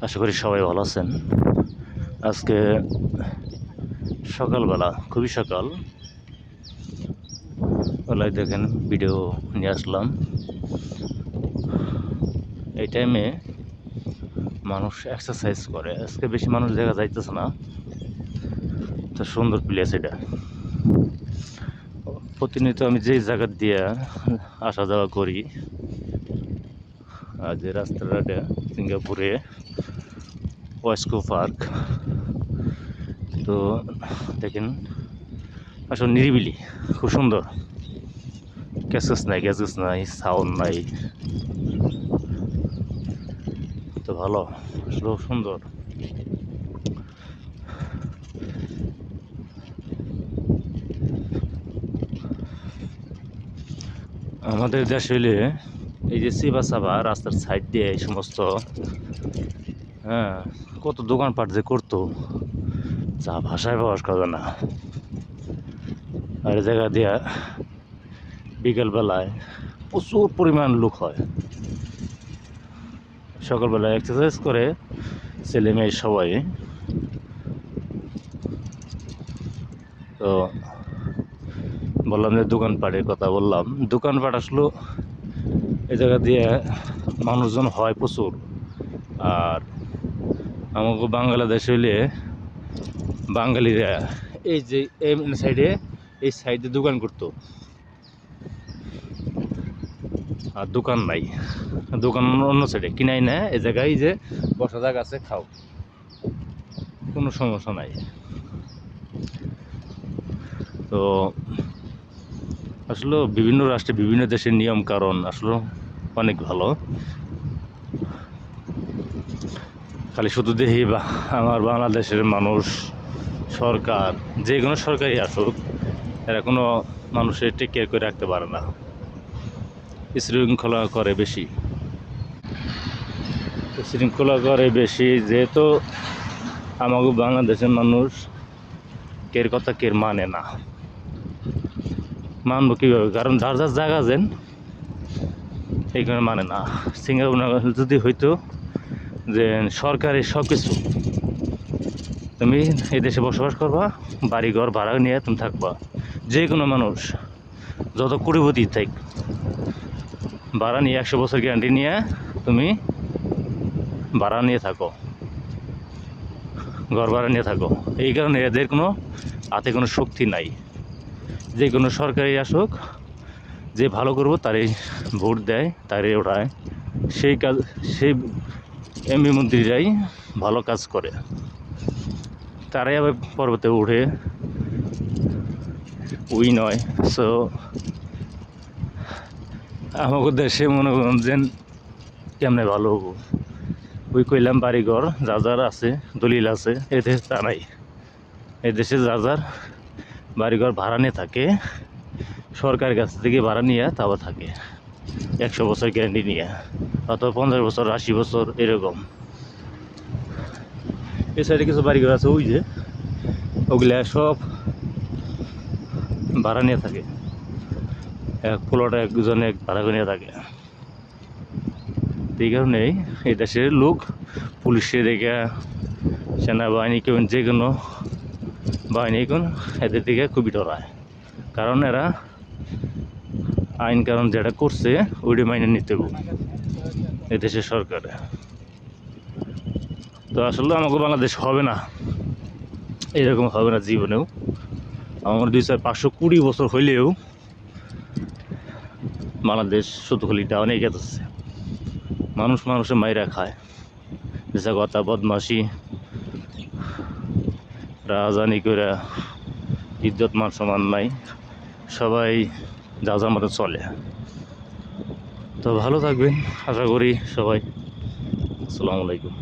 আশা করি সবাই ভালো আছেন। আজকে সকালবেলা, খুবই সকাল বেলায় দেখেন ভিডিও নিয়ে আসলাম। এই টাইমে মানুষ এক্সারসাইজ করে, আজকে বেশি মানুষ দেখা যাইতেছে না, তো সুন্দর প্লেস এটা। প্রতিনিয়ত আমি যেই জায়গা দিয়ে আসা যাওয়া করি, আর যে রাস্তাটা সিঙ্গাপুরে ওয়েস্কো পার্ক, তো দেখেন আসলে নিরিবিলি, খুব সুন্দর, গ্যাসেস নাই, সাউন্ড নাই, তো ভালো, আসলে সুন্দর। আমাদের দেশ হইলে এই যে সিবা সাবা রাস্তার সাইড দিয়ে এই সমস্ত, হ্যাঁ, কত দোকানপাট যে করতো, যা ভাষায় প্রকাশ করা না। আর এই জায়গা দিয়া বিকেলবেলায় প্রচুর পরিমাণ লোক হয়, সকালবেলায় এক্সারসাইজ করে ছেলে মেয়ে সবাই। তো বললাম যে দোকানপাটের কথা বললাম, দোকানপাট আসলো এই জায়গা দিয়ে মানুষজন হয় প্রচুর। আর আমাকে বাংলাদেশ হইলে বাঙালিরা এই যে এই সাইডে দোকান করতো, আর দোকান নাই, দোকান অন্য সাইডে কিনাই না, এই জায়গায় যে বসা জায়গা আছে, খাও, কোনো সমস্যা নাই। তো আসলে বিভিন্ন রাষ্ট্রে বিভিন্ন দেশের নিয়ম কারণ আসলে অনেক ভালো। খালি শুধু দেখি বা আমার বাংলাদেশের মানুষ, সরকার যে কোনো সরকারই আসুক, এরা কোনো মানুষের টেক কেয়ার করে রাখতে পারে না, শৃঙ্খলা করে বেশি, যেহেতু আমাকে বাংলাদেশের মানুষ কের কথা কের মানে না। মানবো কীভাবে? কারণ যার যার জায়গা যেন এই কারণে মানে না। সিঙ্গাপুর যদি হইতো যে সরকারি সব কিছু, তুমি এই দেশে বসবাস করবা, বাড়ি ঘর ভাড়া নিয়ে তুমি থাকবা, যে কোনো মানুষ যত কোটিপতি থাক, ভাড়া নিয়ে 100 বছর গ্যারান্টি নিয়ে তুমি ভাড়া নিয়ে থাকো, ঘর ভাড়া নিয়ে থাকো। এই কারণে এদের কোনো হাতে কোনো শক্তি নাই। যে কোনো সরকারি আসুক, যে ভালো করবো তারই ভোট দেয়, তারই ওঠায়, সেই কাজ, সেই এমপি মন্ত্রীরাই ভালো কাজ করে, তারাই আবার পর্বতে উঠে উইন হয়। সো আমাদের দেশে মনে করেন যে কেমনে ভালো হবো, ওই কইলাম বাড়িঘর যার যার আছে, দলিল আছে, এদেশে তা নাই। এদেশে যার যার বাড়িঘর ভাড়া নিয়ে থাকে, সরকারের কাছ থেকে ভাড়া নিয়ে তারপর থাকে, 100 বছর গ্যারান্টি নিয়ে, অথবা 50 বছর, 80 বছর, এরকম। এই সাইডে কিছু বাড়িঘর আছে, ওই যে ওগুলা সব ভাড়া নিয়ে থাকে, এক প্লট একজনে ভাড়া করে নিয়ে থাকে। এই কারণেই এই দেশের লোক পুলিশে দেখে, সেনাবাহিনী কেউ, যে কোনো বাহিনী কোন, এদের দিকে খুবই ডরায়, কারণ এরা আইন কারণ যেটা করছে ওইটা মাইনে নিতে এদেশের সরকারে। তো আসলে আমাকে বাংলাদেশ হবে না, এরকম হবে না জীবনেও। আমার 200-520 বছর হইলেও বাংলাদেশ শুধু খালি ডাউনে গেছে, মানুষ মানুষে মাইরা খায়, যেসব কথা বদমাসি, রাজধানী করে, ইজ্জত মান সমান নাই, সবাই যা যার মতো চলে। তো ভালো থাকবেন আশা করি সবাই। আসসালামু আলাইকুম।